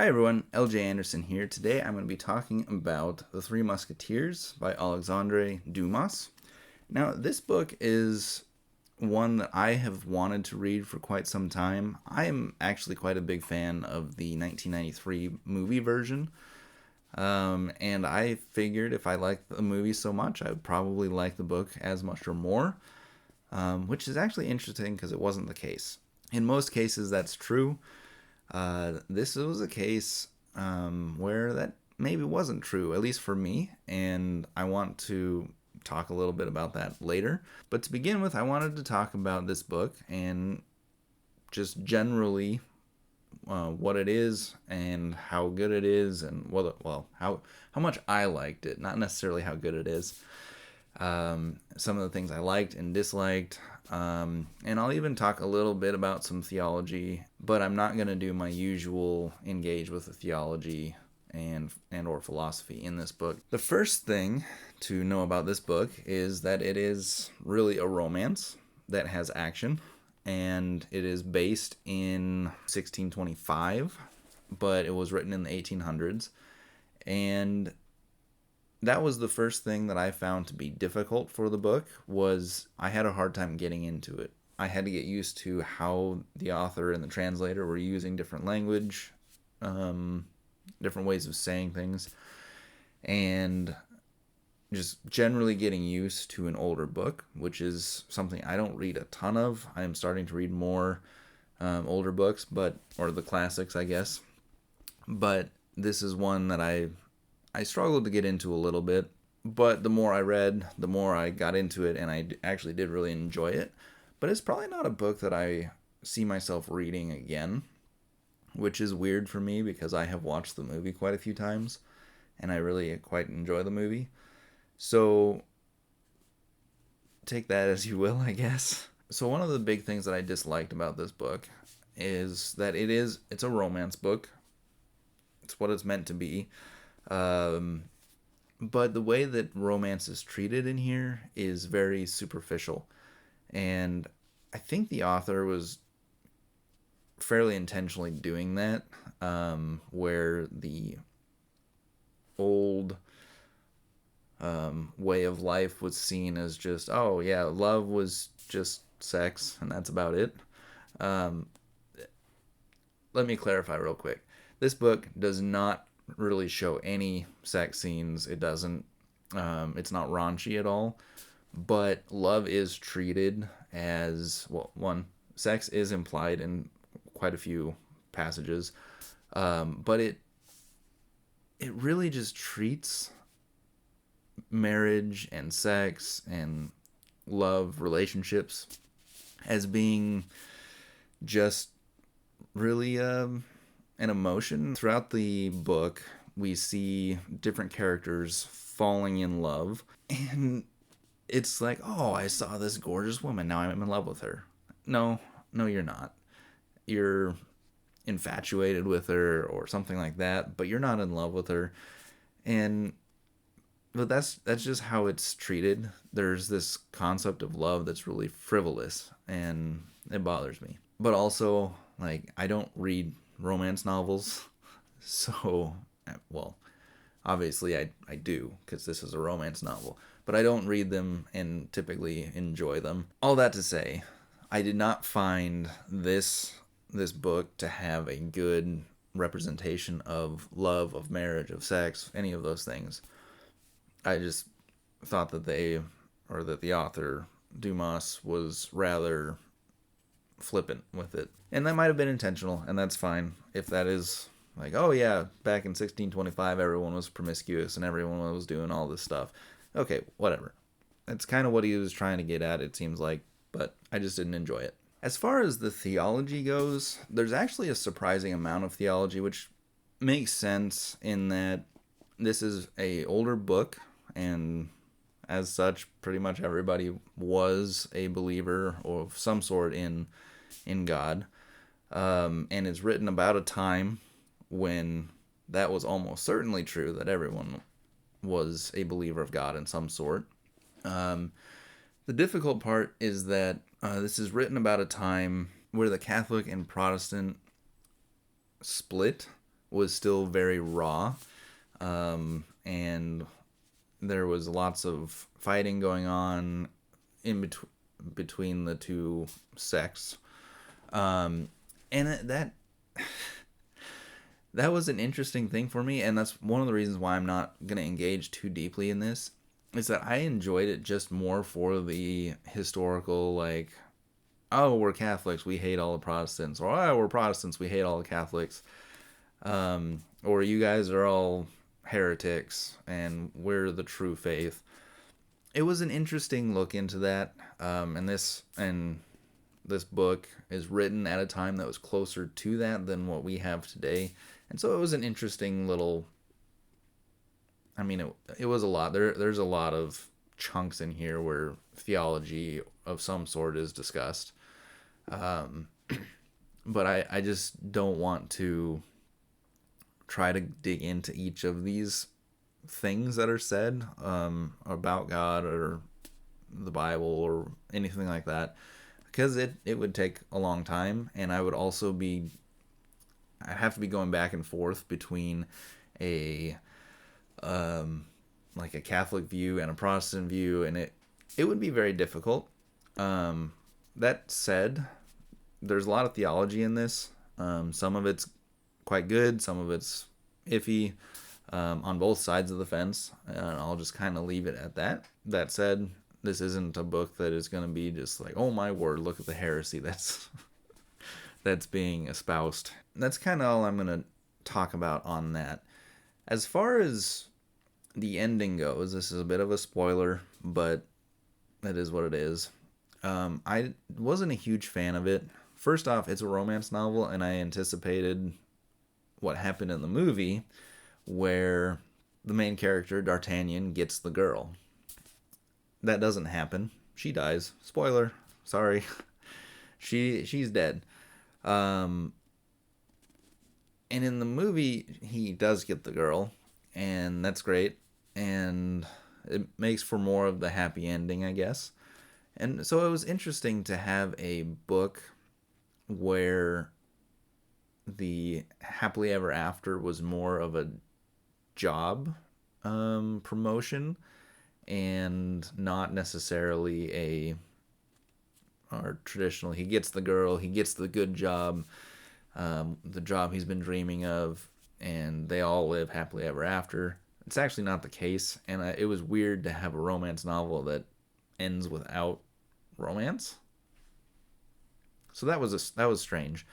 Hi everyone, LJ Anderson here. Today I'm going to be talking about The Three Musketeers by Alexandre Dumas. Now, this book is one that I have wanted to read for quite some time. I am actually quite a big fan of the 1993 movie version. And I figured if I liked the movie so much, I would probably like the book as much or more, which is actually interesting because it wasn't the case. In most cases, that's true. This was a case where that maybe wasn't true, at least for me, and I want to talk a little bit about that later. But to begin with, I wanted to talk about this book and just generally what it is and how good it is, and how much I liked it, not necessarily how good it is. Some of the things I liked and disliked, and I'll even talk a little bit about some theology, but I'm not going to do my usual engage with the theology and or philosophy in this book. The first thing to know about this book is that it is really a romance that has action, and it is based in 1625, but it was written in the 1800s, and that was the first thing that I found to be difficult for the book. Was I had a hard time getting into it. I had to get used to how the author and the translator were using different language, different ways of saying things, and just generally getting used to an older book, which is something I don't read a ton of. I am starting to read more older books, or the classics, I guess. But this is one that I struggled to get into a little bit, but the more I read, the more I got into it, and I actually did really enjoy it. But it's probably not a book that I see myself reading again, which is weird for me because I have watched the movie quite a few times, and I really quite enjoy the movie. So take that as you will, I guess. So one of the big things that I disliked about this book is that it's a romance book. It's what it's meant to be. But the way that romance is treated in here is very superficial. And I think the author was fairly intentionally doing that, where the old way of life was seen as just, oh yeah, love was just sex and that's about it. Let me clarify real quick. This book does not really show any sex scenes. It doesn't. It's not raunchy at all. But love is treated as, well, sex is implied in quite a few passages. But it really just treats marriage and sex and love relationships as being just really an emotion. Throughout the book, we see different characters falling in love, and it's like, oh, I saw this gorgeous woman, now I'm in love with her. No, you're not. You're infatuated with her or something like that, but you're not in love with her. But that's just how it's treated. There's this concept of love that's really frivolous, and it bothers me. But also, like, I don't read romance novels, so, well, obviously I do, because this is a romance novel, but I don't read them and typically enjoy them. All that to say, I did not find this book to have a good representation of love, of marriage, of sex, any of those things. I just thought that the author, Dumas, was rather flippant with it. And that might have been intentional, and that's fine. If that is like, oh yeah, back in 1625 everyone was promiscuous and everyone was doing all this stuff. Okay, whatever. That's kind of what he was trying to get at, it seems like, but I just didn't enjoy it. As far as the theology goes, there's actually a surprising amount of theology, which makes sense in that this is a older book, and as such, pretty much everybody was a believer of some sort in God. And it's written about a time when that was almost certainly true, that everyone was a believer of God in some sort. The difficult part is that this is written about a time where the Catholic and Protestant split was still very raw, and there was lots of fighting going on between the two sects, and that was an interesting thing for me, and that's one of the reasons why I'm not going to engage too deeply in this, is that I enjoyed it just more for the historical, like, oh, we're Catholics, we hate all the Protestants, or oh, we're Protestants, we hate all the Catholics, or you guys are all heretics and we're the true faith. It was an interesting look into that, and this book is written at a time that was closer to that than what we have today. And so it was an interesting little, I mean, it was a lot. There's a lot of chunks in here where theology of some sort is discussed. But I just don't want to try to dig into each of these things that are said about God or the Bible or anything like that, because it would take a long time, and I'd have to be going back and forth between a like a Catholic view and a Protestant view, and it would be very difficult. That said, there's a lot of theology in this. Some of it's quite good, some of it's iffy, on both sides of the fence, and I'll just kind of leave it at that. That said, this isn't a book that is going to be just like, oh my word, look at the heresy that's being espoused. That's kind of all I'm going to talk about on that. As far as the ending goes, this is a bit of a spoiler, but that is what it is. I wasn't a huge fan of it. First off, it's a romance novel, and I anticipated what happened in the movie, where the main character, D'Artagnan, gets the girl. That doesn't happen. She dies. Spoiler. Sorry. She's dead. And in the movie, he does get the girl, and that's great. And it makes for more of the happy ending, I guess. And so it was interesting to have a book where the happily ever after was more of a job promotion and not necessarily or traditional, he gets the girl, he gets the good job, the job he's been dreaming of, and they all live happily ever after. It's actually not the case, and it was weird to have a romance novel that ends without romance. So that was strange.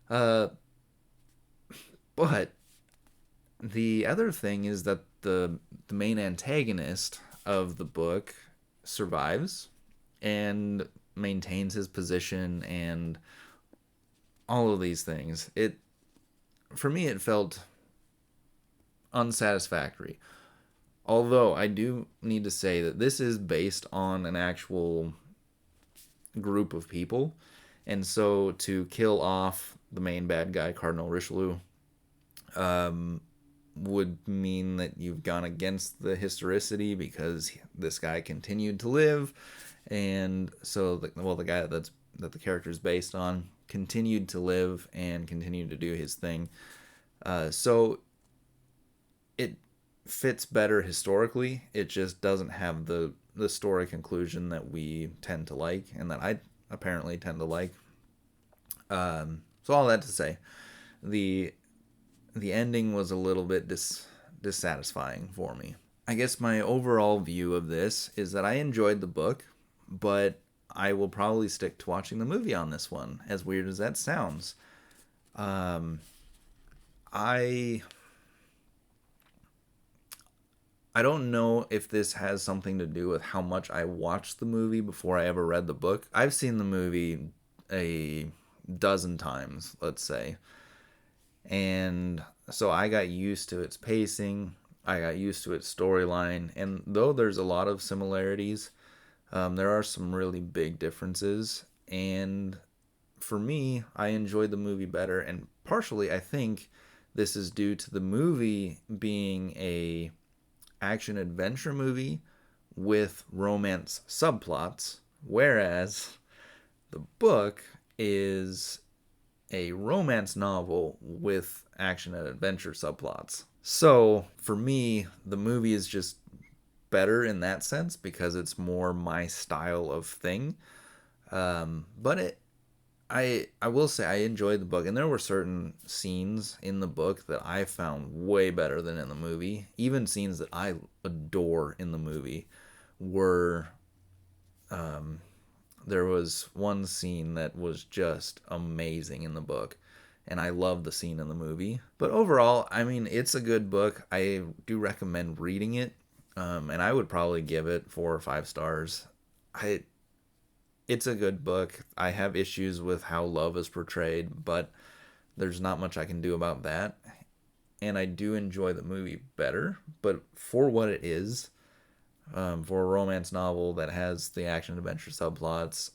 But the other thing is that the main antagonist of the book survives and maintains his position and all of these things. For me, it felt unsatisfactory. Although I do need to say that this is based on an actual group of people, and so to kill off the main bad guy, Cardinal Richelieu, would mean that you've gone against the historicity, because this guy continued to live, and so the guy that the character is based on continued to live and continued to do his thing. So it fits better historically. It just doesn't have the story conclusion that we tend to like, and that I apparently tend to like. So all that to say, the ending was a little bit dissatisfying for me. I guess my overall view of this is that I enjoyed the book, but I will probably stick to watching the movie on this one, as weird as that sounds. I don't know if this has something to do with how much I watched the movie before I ever read the book. I've seen the movie a dozen times, let's say. And so I got used to its pacing. I got used to its storyline. And though there's a lot of similarities, there are some really big differences. And for me, I enjoyed the movie better. And partially, I think this is due to the movie being a action adventure movie with romance subplots, whereas the book is a romance novel with action and adventure subplots. So for me, the movie is just better in that sense because it's more my style of thing. But I will say I enjoyed the book, and there were certain scenes in the book that I found way better than in the movie. Even scenes that I adore in the movie were. There was one scene that was just amazing in the book, and I loved the scene in the movie. But overall, I mean, it's a good book. I do recommend reading it, and I would probably give it 4 or 5 stars. I It's a good book. I have issues with how love is portrayed, but there's not much I can do about that. And I do enjoy the movie better, but for what it is, for a romance novel that has the action adventure subplots,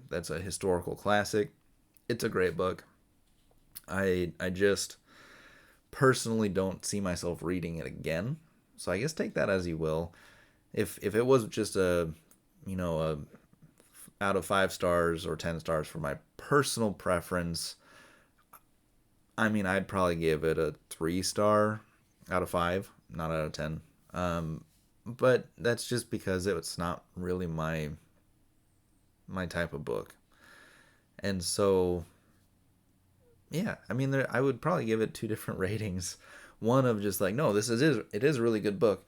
that's a historical classic. It's a great book. I just personally don't see myself reading it again. So I guess take that as you will. If it was just a out of 5 stars or 10 stars for my personal preference, I mean, I'd probably give it a 3 star out of 5, not out of 10. But that's just because it's not really my type of book. And so, yeah, I mean, I would probably give it 2 different ratings. One of just like, no, it is a really good book,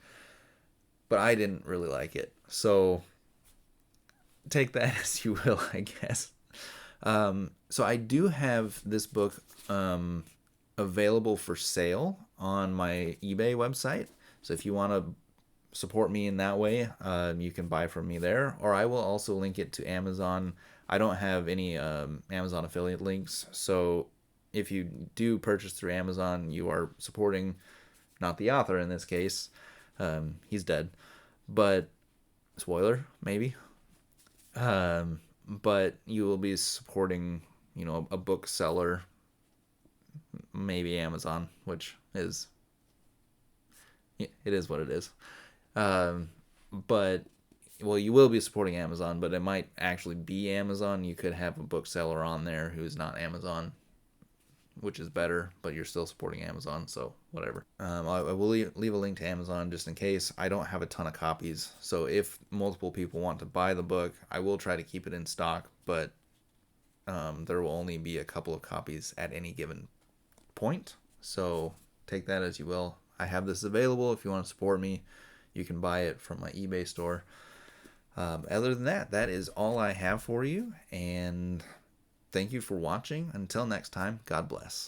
but I didn't really like it. So take that as you will, I guess. So I do have this book available for sale on my eBay website. So if you want to support me in that way, you can buy from me there, or I will also link it to Amazon. I don't have any Amazon affiliate links, so if you do purchase through Amazon, you are supporting not the author in this case. He's dead, but spoiler maybe. But you will be supporting, a bookseller, maybe Amazon, which is it is what it is. But well, you will be supporting Amazon, but it might actually be Amazon. You could have a bookseller on there who's not Amazon, which is better, but you're still supporting Amazon, so whatever. I will leave a link to Amazon just in case. I don't have a ton of copies, so if multiple people want to buy the book, I will try to keep it in stock, but there will only be a couple of copies at any given point, so take that as you will. I have this available. If you want to support me, you can buy it from my eBay store. Other than that, that is all I have for you, and thank you for watching. Until next time, God bless.